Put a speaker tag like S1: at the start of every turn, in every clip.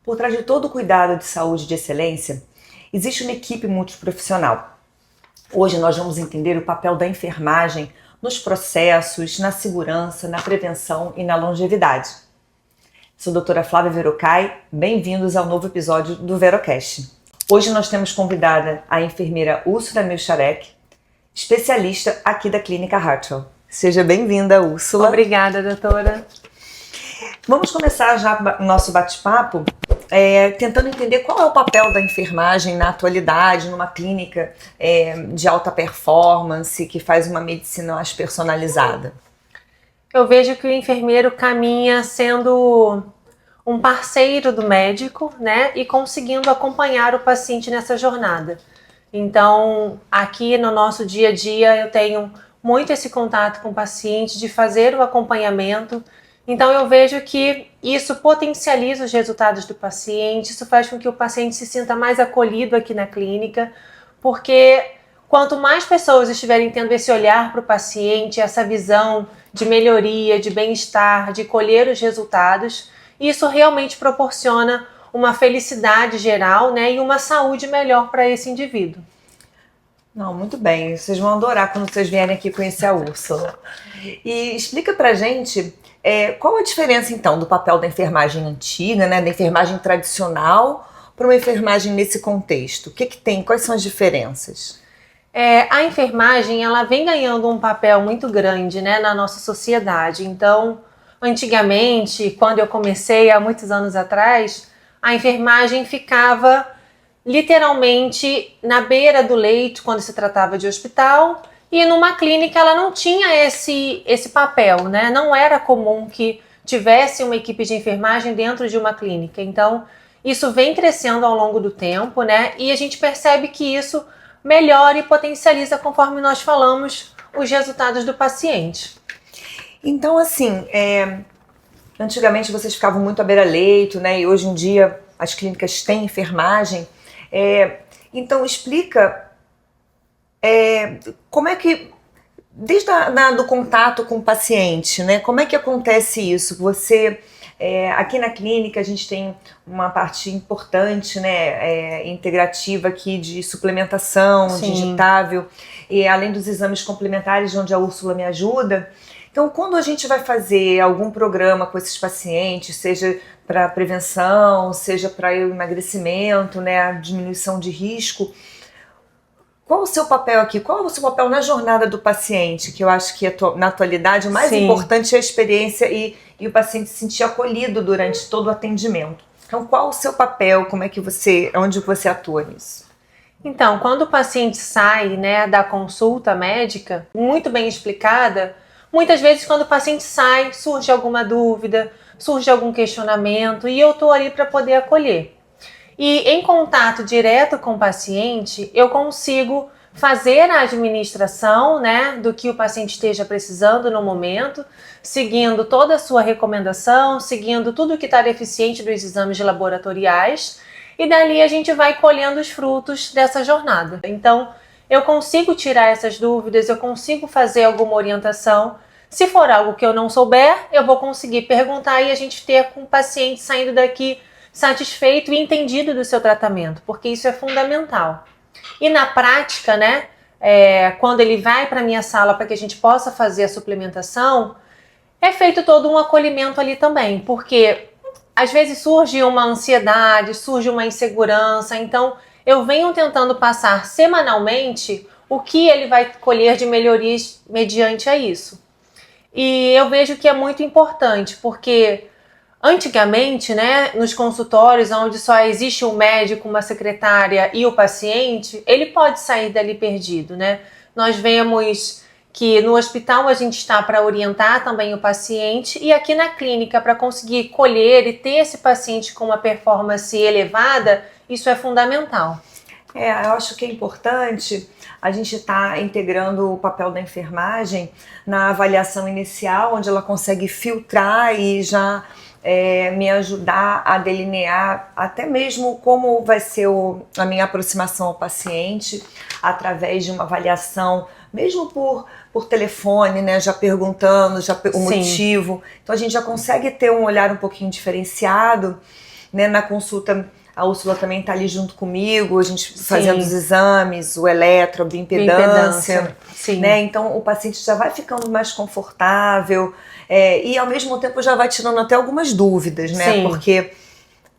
S1: Por trás de todo o cuidado de saúde de excelência, existe uma equipe multiprofissional. Hoje nós vamos entender o papel da enfermagem nos processos, na segurança, na prevenção e na longevidade. Sou a doutora Flávia Verocai, bem-vindos ao novo episódio do Verocast. Hoje nós temos convidada a enfermeira Úrsula Milcharek, especialista aqui da Clínica Hartwell. Seja bem-vinda, Úrsula.
S2: Obrigada, doutora.
S1: Vamos começar já o nosso bate-papo tentando entender qual é o papel da enfermagem na atualidade, numa clínica de alta performance, que faz uma medicina mais personalizada.
S2: Eu vejo que o enfermeiro caminha sendo um parceiro do médico, né, e conseguindo acompanhar o paciente nessa jornada. Então, aqui no nosso dia a dia, eu tenho muito esse contato com o paciente, de fazer o acompanhamento. Então, eu vejo que isso potencializa os resultados do paciente, isso faz com que o paciente se sinta mais acolhido aqui na clínica, porque quanto mais pessoas estiverem tendo esse olhar para o paciente, essa visão de melhoria, de bem-estar, de colher os resultados, isso realmente proporciona uma felicidade geral, né, e uma saúde melhor para esse indivíduo.
S1: Não, muito bem. Vocês vão adorar quando vocês vierem aqui conhecer a Úrsula. E explica pra gente qual a diferença, então, do papel da enfermagem antiga, né, da enfermagem tradicional, para uma enfermagem nesse contexto. O que tem? Quais são as diferenças?
S2: A enfermagem, ela vem ganhando um papel muito grande, né, na nossa sociedade. Então, antigamente, quando eu comecei, há muitos anos atrás, a enfermagem ficava literalmente na beira do leito quando se tratava de hospital, e numa clínica ela não tinha esse papel, né? Não era comum que tivesse uma equipe de enfermagem dentro de uma clínica. Então, isso vem crescendo ao longo do tempo, né? E a gente percebe que isso melhora e potencializa, conforme nós falamos, os resultados do paciente.
S1: Então, assim, antigamente vocês ficavam muito à beira-leito, né? E hoje em dia as clínicas têm enfermagem. Então, explica como é que, desde do contato com o paciente, né? Como é que acontece isso? Aqui na clínica a gente tem uma parte importante, né, integrativa aqui de suplementação. Sim. Digitável, e além dos exames complementares, onde a Úrsula me ajuda. Então, quando a gente vai fazer algum programa com esses pacientes, seja para prevenção, seja para emagrecimento, né, a diminuição de risco, qual o seu papel aqui? Qual é o seu papel na jornada do paciente? Que eu acho que na atualidade o mais importante é a experiência e o paciente se sentir acolhido durante todo o atendimento. Então, qual o seu papel? Onde você atua nisso?
S2: Então, quando o paciente sai, né, da consulta médica, muito bem explicada, muitas vezes quando o paciente sai, surge alguma dúvida, surge algum questionamento, e eu estou ali para poder acolher. E em contato direto com o paciente, eu consigo fazer a administração, né, do que o paciente esteja precisando no momento, seguindo toda a sua recomendação, seguindo tudo que está deficiente dos exames laboratoriais, e dali a gente vai colhendo os frutos dessa jornada. Então, eu consigo tirar essas dúvidas, eu consigo fazer alguma orientação. Se for algo que eu não souber, eu vou conseguir perguntar e a gente ter com o paciente saindo daqui satisfeito e entendido do seu tratamento, porque isso é fundamental. E na prática, né, quando ele vai para a minha sala para que a gente possa fazer a suplementação, é feito todo um acolhimento ali também, porque às vezes surge uma ansiedade, surge uma insegurança, então eu venho tentando passar semanalmente o que ele vai colher de melhorias mediante a isso. E eu vejo que é muito importante, porque antigamente, né, nos consultórios onde só existe um médico, uma secretária e o paciente, ele pode sair dali perdido, né? Nós vemos que no hospital a gente está para orientar também o paciente, e aqui na clínica para conseguir colher e ter esse paciente com uma performance elevada, isso é fundamental.
S1: Eu acho que é importante a gente estar integrando o papel da enfermagem na avaliação inicial, onde ela consegue filtrar e já me ajudar a delinear até mesmo como vai ser a minha aproximação ao paciente, através de uma avaliação, mesmo por telefone, né, já perguntando o motivo. Então a gente já consegue ter um olhar um pouquinho diferenciado né? Na consulta, a Úrsula também está ali junto comigo, a gente fazendo os exames, o eletro, a bioimpedância, né? Então o paciente já vai ficando mais confortável e ao mesmo tempo já vai tirando até algumas dúvidas, né?
S2: Sim.
S1: Porque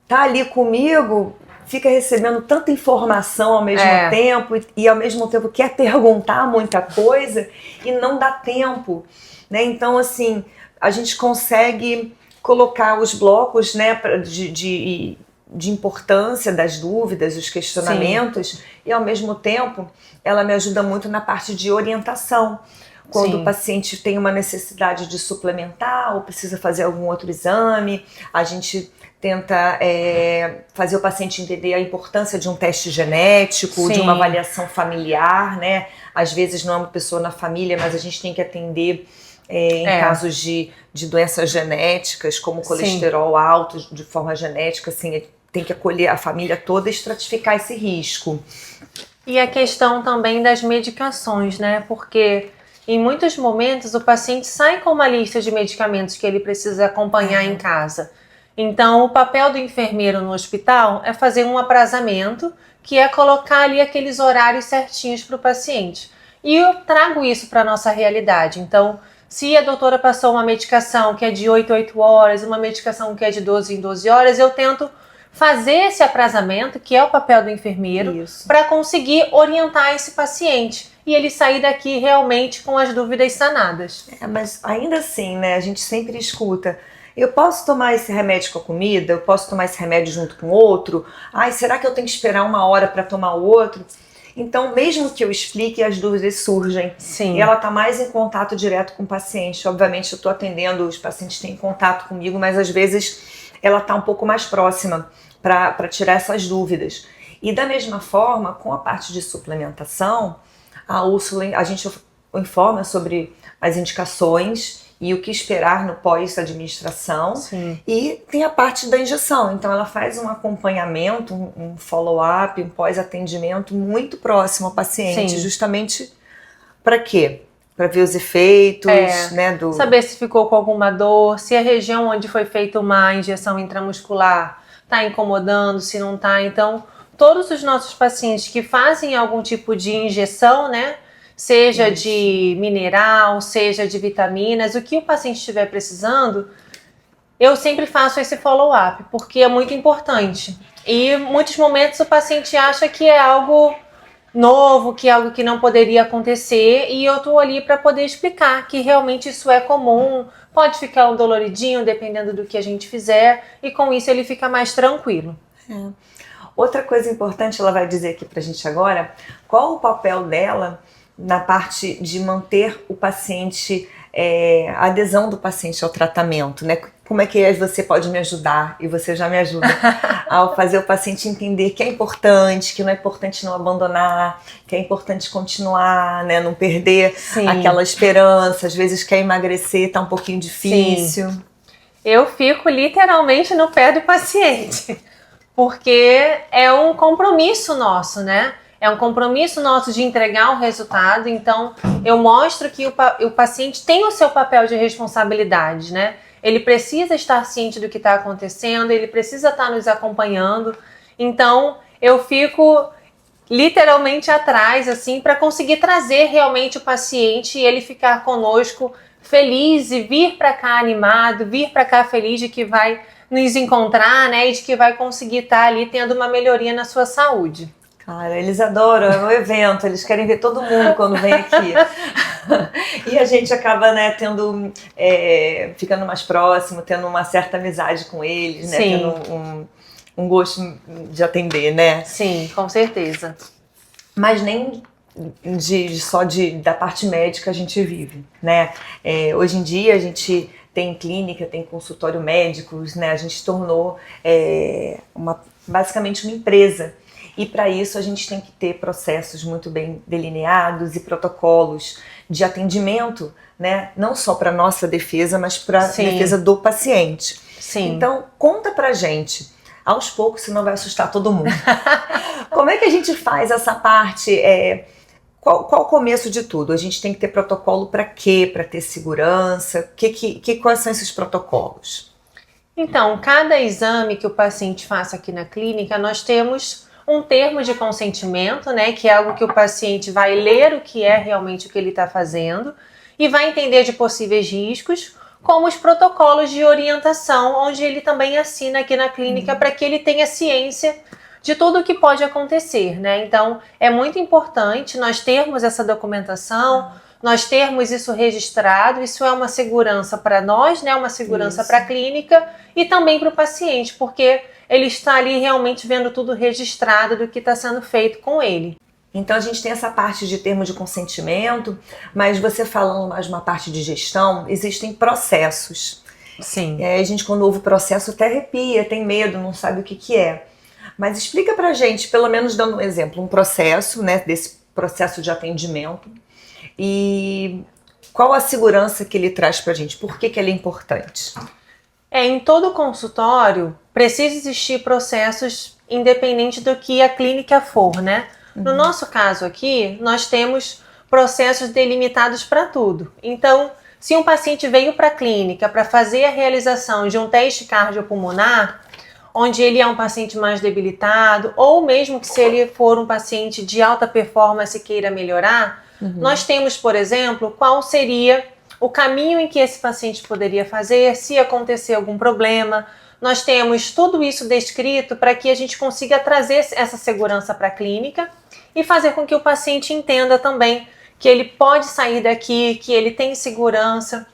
S1: tá ali comigo, fica recebendo tanta informação ao mesmo tempo e ao mesmo tempo quer perguntar muita coisa e não dá tempo, né? Então, assim, a gente consegue colocar os blocos, né, de importância das dúvidas, os questionamentos, e ao mesmo tempo ela me ajuda muito na parte de orientação. Quando o paciente tem uma necessidade de suplementar ou precisa fazer algum outro exame, a gente tenta fazer o paciente entender a importância de um teste genético, de uma avaliação familiar, né? Às vezes não é uma pessoa na família, mas a gente tem que atender em casos de doenças genéticas, como colesterol alto de forma genética, assim, tem que acolher a família toda e estratificar esse risco.
S2: E a questão também das medicações, né? Porque em muitos momentos o paciente sai com uma lista de medicamentos que ele precisa acompanhar em casa. Então, o papel do enfermeiro no hospital é fazer um aprazamento, que é colocar ali aqueles horários certinhos para o paciente. E eu trago isso para a nossa realidade. Então, se a doutora passou uma medicação que é de 8 a 8 horas, uma medicação que é de 12 em 12 horas, eu tento fazer esse aprazamento, que é o papel do enfermeiro, para conseguir orientar esse paciente e ele sair daqui realmente com as dúvidas sanadas.
S1: Mas ainda assim, né, a gente sempre escuta: eu posso tomar esse remédio com a comida? Eu posso tomar esse remédio junto com outro? Ai, será que eu tenho que esperar 1 hora para tomar o outro? Então, mesmo que eu explique, as dúvidas surgem.
S2: Sim.
S1: E ela está mais em contato direto com o paciente. Obviamente, eu estou atendendo, os pacientes têm contato comigo, mas às vezes ela está um pouco mais próxima para tirar essas dúvidas. E da mesma forma, com a parte de suplementação, a Úrsula, a gente informa sobre as indicações e o que esperar no pós-administração. E tem a parte da injeção. Então ela faz um acompanhamento, um follow-up, um pós-atendimento muito próximo ao paciente. Justamente para quê? Para ver os efeitos, né?
S2: Saber se ficou com alguma dor, se a região onde foi feita uma injeção intramuscular está incomodando, se não está. Então, todos os nossos pacientes que fazem algum tipo de injeção, né? Seja de mineral, seja de vitaminas, o que o paciente estiver precisando, eu sempre faço esse follow-up, porque é muito importante. E em muitos momentos o paciente acha que é algo novo, que é algo que não poderia acontecer, e eu estou ali para poder explicar que realmente isso é comum, pode ficar um doloridinho dependendo do que a gente fizer, e com isso ele fica mais tranquilo.
S1: Outra coisa importante, ela vai dizer aqui pra gente agora, qual o papel dela na parte de manter o paciente, a adesão do paciente ao tratamento, né? Como é que você pode me ajudar, e você já me ajuda, ao fazer o paciente entender que é importante, que não é importante não abandonar, que é importante continuar, né? Não perder aquela esperança, às vezes quer emagrecer, tá um pouquinho difícil.
S2: Eu fico literalmente no pé do paciente, porque é um compromisso nosso, né? É um compromisso nosso de entregar o resultado, então eu mostro que o paciente tem o seu papel de responsabilidade, né? Ele precisa estar ciente do que está acontecendo, ele precisa estar nos acompanhando, então eu fico literalmente atrás, assim, para conseguir trazer realmente o paciente e ele ficar conosco feliz e vir para cá animado, vir para cá feliz de que vai nos encontrar, né? E de que vai conseguir estar ali tendo uma melhoria na sua saúde.
S1: Cara, eles adoram, é um evento, eles querem ver todo mundo quando vem aqui. E a gente acaba, né, ficando mais próximo, tendo uma certa amizade com eles, né, tendo um gosto de atender, né?
S2: Sim, com certeza.
S1: Mas nem só da parte médica a gente vive, né? Hoje em dia a gente tem clínica, tem consultório médicos, né? A gente tornou basicamente uma empresa. E para isso a gente tem que ter processos muito bem delineados e protocolos de atendimento, né? Não só para nossa defesa, mas para a defesa do paciente. Então, conta pra gente, aos poucos, senão vai assustar todo mundo. Como é que a gente faz essa parte? Qual o começo de tudo? A gente tem que ter protocolo para quê? Para ter segurança? Quais são esses protocolos?
S2: Então, cada exame que o paciente faça aqui na clínica, nós temos um termo de consentimento, né, que é algo que o paciente vai ler o que é realmente o que ele está fazendo e vai entender de possíveis riscos, como os protocolos de orientação, onde ele também assina aqui na clínica para que ele tenha ciência de tudo o que pode acontecer, né? Então, é muito importante nós termos essa documentação, nós termos isso registrado, isso é uma segurança para nós, né? Uma segurança para a clínica e também para o paciente, porque ele está ali realmente vendo tudo registrado do que está sendo feito com ele.
S1: Então a gente tem essa parte de termo de consentimento, mas você falando mais uma parte de gestão, existem processos.
S2: Sim.
S1: E aí a gente, quando ouve processo, até arrepia, tem medo, não sabe o que é. Mas explica pra gente, pelo menos dando um exemplo, um processo, né, desse processo de atendimento e qual a segurança que ele traz pra gente, por que ele é importante?
S2: Em todo consultório precisa existir processos independente do que a clínica for, né? No nosso caso aqui, nós temos processos delimitados para tudo. Então, se um paciente veio para a clínica para fazer a realização de um teste cardiopulmonar, onde ele é um paciente mais debilitado, ou mesmo que se ele for um paciente de alta performance e queira melhorar, nós temos, por exemplo, qual seria o caminho em que esse paciente poderia fazer se acontecer algum problema. Nós temos tudo isso descrito para que a gente consiga trazer essa segurança para a clínica e fazer com que o paciente entenda também que ele pode sair daqui, que ele tem segurança,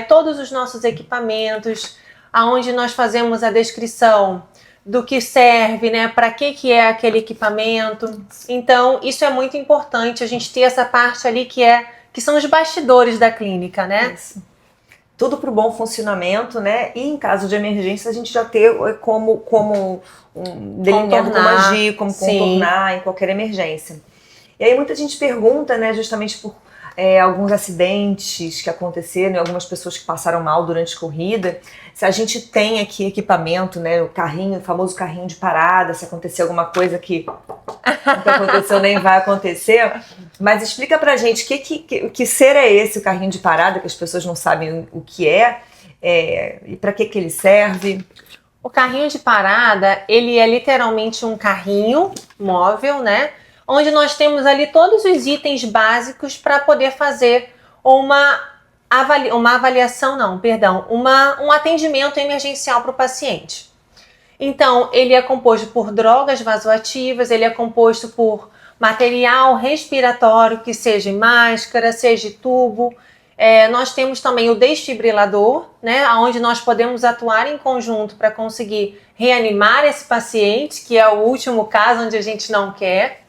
S2: todos os nossos equipamentos, aonde nós fazemos a descrição do que serve, né, para que é aquele equipamento. Então, isso é muito importante, a gente ter essa parte ali que são os bastidores da clínica, né?
S1: Isso. Tudo para o bom funcionamento, né? E em caso de emergência, a gente já ter como delineado como agir, como contornar em qualquer emergência. E aí muita gente pergunta, né, justamente por alguns acidentes que aconteceram, algumas pessoas que passaram mal durante a corrida, se a gente tem aqui equipamento, né, o carrinho, o famoso carrinho de parada, se acontecer alguma coisa que nunca aconteceu nem vai acontecer. Mas explica pra gente que ser é esse o carrinho de parada, que as pessoas não sabem o que e para que ele serve.
S2: O carrinho de parada, ele é literalmente um carrinho móvel, né? Onde nós temos ali todos os itens básicos para poder fazer um atendimento emergencial para o paciente. Então, ele é composto por drogas vasoativas, ele é composto por material respiratório, que seja máscara, seja tubo. Nós temos também o desfibrilador, né, onde nós podemos atuar em conjunto para conseguir reanimar esse paciente, que é o último caso onde a gente não quer.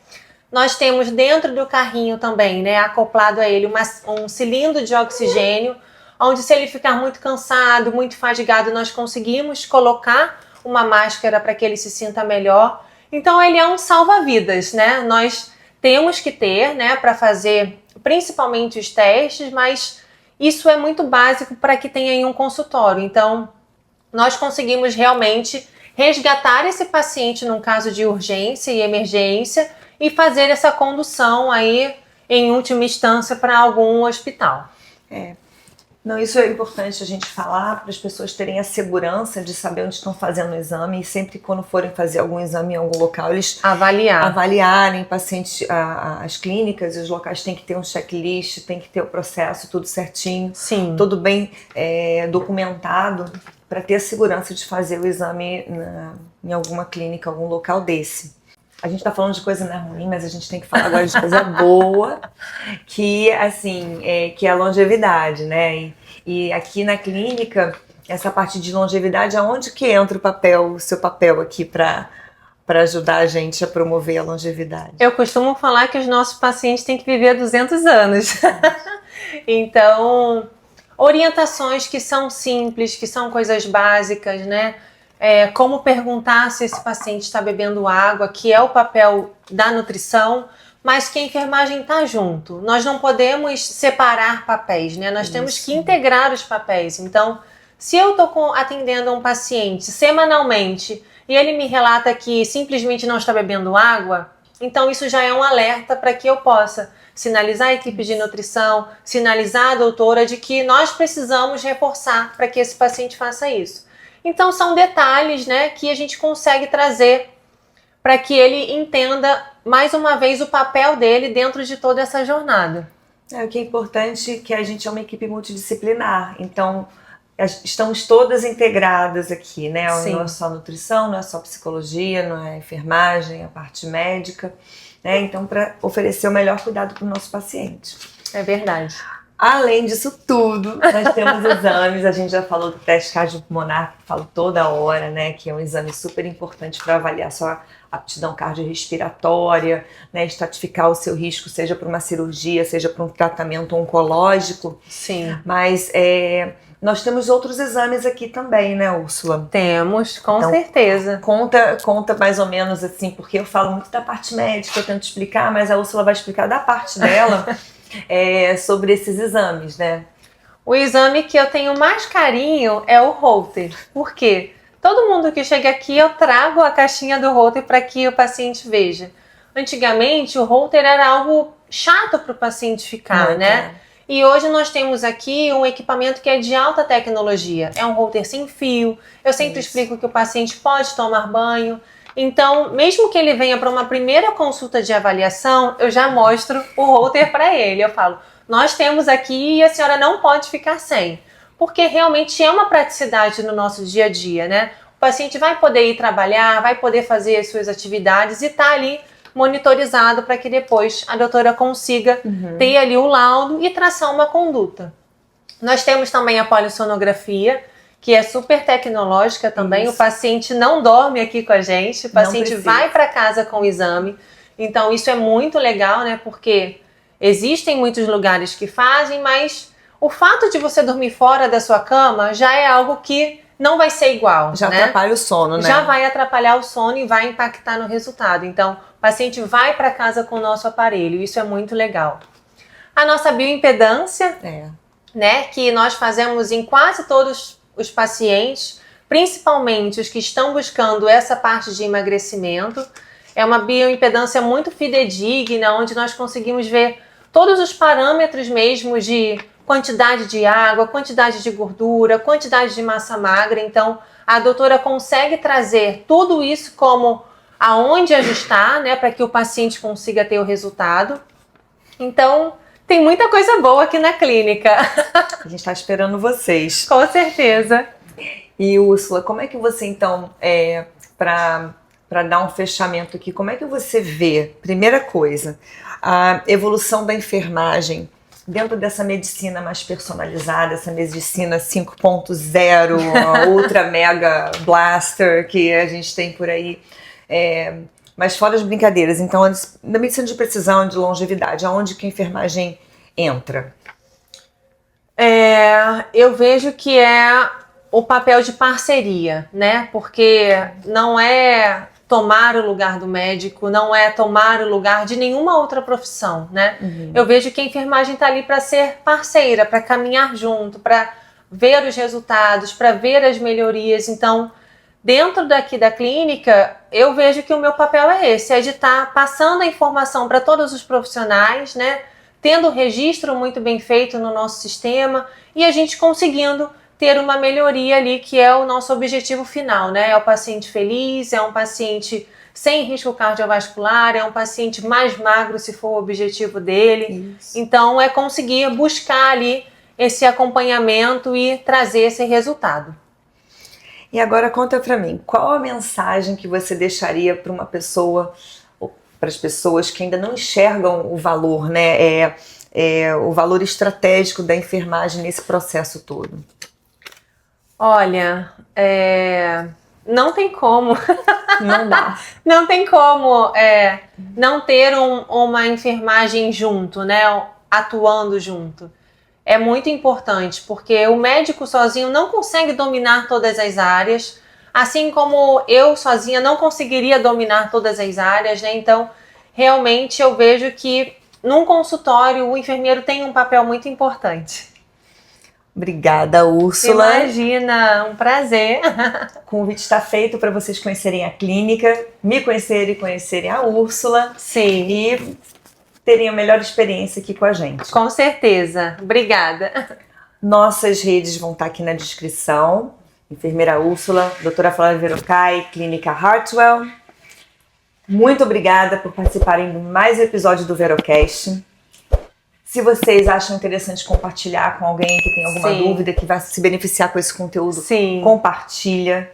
S2: Nós temos dentro do carrinho também, né, acoplado a ele um cilindro de oxigênio, onde se ele ficar muito cansado, muito fadigado, nós conseguimos colocar uma máscara para que ele se sinta melhor. Então ele é um salva-vidas, né? Nós temos que ter, né, para fazer principalmente os testes, mas isso é muito básico para que tenha em um consultório. Então nós conseguimos realmente resgatar esse paciente num caso de urgência e emergência e fazer essa condução aí em última instância para algum hospital.
S1: Não, isso é importante a gente falar para as pessoas terem a segurança de saber onde estão fazendo o exame e sempre quando forem fazer algum exame em algum local, eles avaliarem pacientes, as clínicas e os locais têm que ter um checklist, tem que ter o processo, tudo certinho, tudo bem documentado para ter a segurança de fazer o exame em alguma clínica, algum local desse. A gente tá falando de coisa não ruim, mas a gente tem que falar agora de coisa boa, que assim, que é a longevidade, né? E aqui na clínica, essa parte de longevidade, aonde que entra o seu papel aqui para ajudar a gente a promover a longevidade?
S2: Eu costumo falar que os nossos pacientes têm que viver 200 anos. Então, orientações que são simples, que são coisas básicas, né? Como perguntar se esse paciente está bebendo água, que é o papel da nutrição, mas que a enfermagem está junto. Nós não podemos separar papéis, né? Nós temos que integrar os papéis. Então, se eu estou atendendo um paciente semanalmente e ele me relata que simplesmente não está bebendo água, então isso já é um alerta para que eu possa sinalizar a equipe de nutrição, sinalizar a doutora de que nós precisamos reforçar para que esse paciente faça isso. Então são detalhes, né, que a gente consegue trazer para que ele entenda mais uma vez o papel dele dentro de toda essa jornada.
S1: O que é importante é que a gente é uma equipe multidisciplinar, então estamos todas integradas aqui, né?
S2: Sim.
S1: Não é só nutrição, não é só psicologia, não é enfermagem, a parte médica, né? Então, para oferecer o melhor cuidado para o nosso paciente.
S2: É verdade.
S1: Além disso tudo, nós temos exames, a gente já falou do teste cardiopulmonar, que falo toda hora, né? Que é um exame super importante para avaliar sua aptidão cardiorrespiratória, né? Estratificar o seu risco, seja para uma cirurgia, seja para um tratamento oncológico.
S2: Sim.
S1: Mas nós temos outros exames aqui também, né, Úrsula?
S2: Temos, com certeza.
S1: Conta mais ou menos assim, porque eu falo muito da parte médica, eu tento explicar, mas a Úrsula vai explicar da parte dela sobre esses exames, né?
S2: O exame que eu tenho mais carinho é o Holter. Por quê? Todo mundo que chega aqui, eu trago a caixinha do Holter para que o paciente veja. Antigamente, o Holter era algo chato para o paciente ficar, né? E hoje nós temos aqui um equipamento que é de alta tecnologia. É um Holter sem fio. Eu sempre explico que o paciente pode tomar banho. Então, mesmo que ele venha para uma primeira consulta de avaliação, eu já mostro o Holter para ele. Eu falo, nós temos aqui e a senhora não pode ficar sem. Porque realmente é uma praticidade no nosso dia a dia, né? O paciente vai poder ir trabalhar, vai poder fazer as suas atividades e tá ali monitorizado para que depois a doutora consiga ter ali o laudo e traçar uma conduta. Nós temos também a polissonografia, que é super tecnológica também. Isso. O paciente não dorme aqui com a gente, o paciente vai para casa com o exame. Então isso é muito legal, né? Porque existem muitos lugares que fazem, mas o fato de você dormir fora da sua cama já é algo que não vai ser igual.
S1: Já
S2: né?
S1: atrapalha o sono, né?
S2: Já vai atrapalhar o sono e vai impactar no resultado. Então, o paciente vai para casa com o nosso aparelho. Isso é muito legal. A nossa bioimpedância, né, que nós fazemos em quase todos os pacientes, principalmente os que estão buscando essa parte de emagrecimento. É uma bioimpedância muito fidedigna, onde nós conseguimos ver todos os parâmetros mesmo de quantidade de água, quantidade de gordura, quantidade de massa magra. Então, a doutora consegue trazer tudo isso como aonde ajustar, né, para que o paciente consiga ter o resultado. Então, tem muita coisa boa aqui na clínica.
S1: A gente está esperando vocês.
S2: Com certeza.
S1: E, Úrsula, como é que você, então, para dar um fechamento aqui, como é que você vê, primeira coisa, a evolução da enfermagem dentro dessa medicina mais personalizada, essa medicina 5.0, ultra mega blaster que a gente tem por aí, mas fora as brincadeiras, então na medicina de precisão, de longevidade, aonde que a enfermagem entra?
S2: Eu vejo que é o papel de parceria, né? Porque não é tomar o lugar do médico, não é tomar o lugar de nenhuma outra profissão, né? Eu vejo que a enfermagem está ali para ser parceira, para caminhar junto, para ver os resultados, para ver as melhorias. Então, dentro daqui da clínica, eu vejo que o meu papel é esse, é de estar passando a informação para todos os profissionais, né? Tendo o registro muito bem feito no nosso sistema e a gente conseguindo ter uma melhoria ali, que é o nosso objetivo final, né? É o paciente feliz, é um paciente sem risco cardiovascular, é um paciente mais magro, se for o objetivo dele. Isso. Então, é conseguir buscar ali esse acompanhamento e trazer esse resultado.
S1: E agora conta pra mim, qual a mensagem que você deixaria para uma pessoa, ou para as pessoas que ainda não enxergam o valor, né? O valor estratégico da enfermagem nesse processo todo?
S2: Olha, não tem como.
S1: Não dá.
S2: Não tem como não ter uma enfermagem junto, né? Atuando junto. É muito importante, porque o médico sozinho não consegue dominar todas as áreas, assim como eu sozinha não conseguiria dominar todas as áreas, né? Então, realmente eu vejo que num consultório o enfermeiro tem um papel muito importante.
S1: Obrigada, Úrsula.
S2: Imagina, um prazer.
S1: O convite está feito para vocês conhecerem a clínica, me conhecerem e conhecerem a Úrsula.
S2: Sim.
S1: E terem a melhor experiência aqui com a gente.
S2: Com certeza. Obrigada.
S1: Nossas redes vão estar aqui na descrição. enfermeira Úrsula, doutora Flávia Verocai, Clínica Hartwell. Muito obrigada por participarem de mais um episódio do Verocast. Se vocês acham interessante compartilhar com alguém que tem alguma dúvida, que vai se beneficiar com esse conteúdo, compartilha,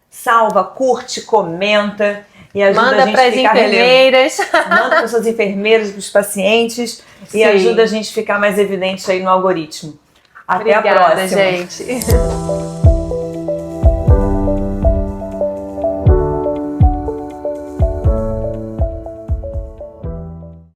S1: salva, curte, comenta e ajuda a gente a ficar
S2: enfermeiras.
S1: Manda para suas enfermeiras, para os pacientes e ajuda a gente a ficar mais evidente aí no algoritmo. Até a próxima,
S2: gente.